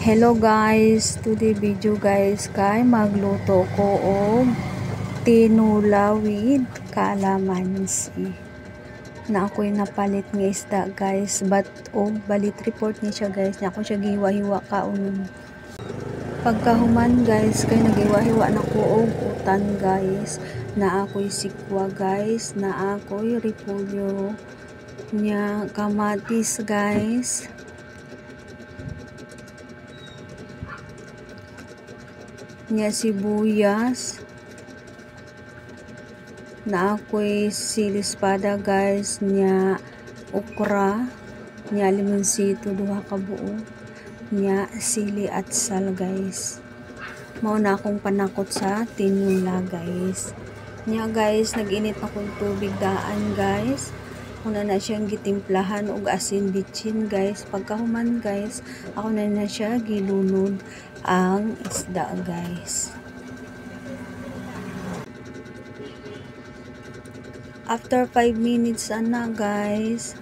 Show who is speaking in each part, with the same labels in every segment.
Speaker 1: Hello guys, today video guys kay magluto ko og tinula with kalamansi. Na ako'y napalit nga isda guys, but og balit report ni siya guys, na ako siya gihiwa-hiwa kaon. Pagkahuman guys kay nagiwa-hiwa na ko og utan guys, na ako'y sikwa guys, na ako'y repolyo nya kamatis guys. Nya sibuyas, na ako'y sili espada guys, nya okra, nya limonsito duha ka buo, nya sili at sal guys. Mao na akong panakot sa tinula guys. Nya guys, nag-init na kong tubig daan guys. Una na siyang gitimplahan og asin bitchin guys. Pagkahuman guys, ako na siya gilunod ang isda guys. After 5 minutes ana guys,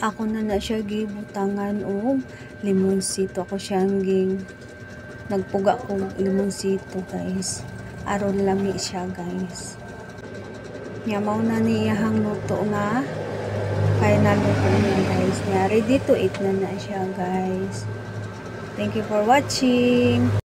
Speaker 1: ako na siya gibutangan og limonsito. Ako siyang nagpuga ko limonsito guys, aron lami siya guys. Nya mao na niyahang luto nga final luto na guys. Nya ready to eat na siya guys. Thank you for watching.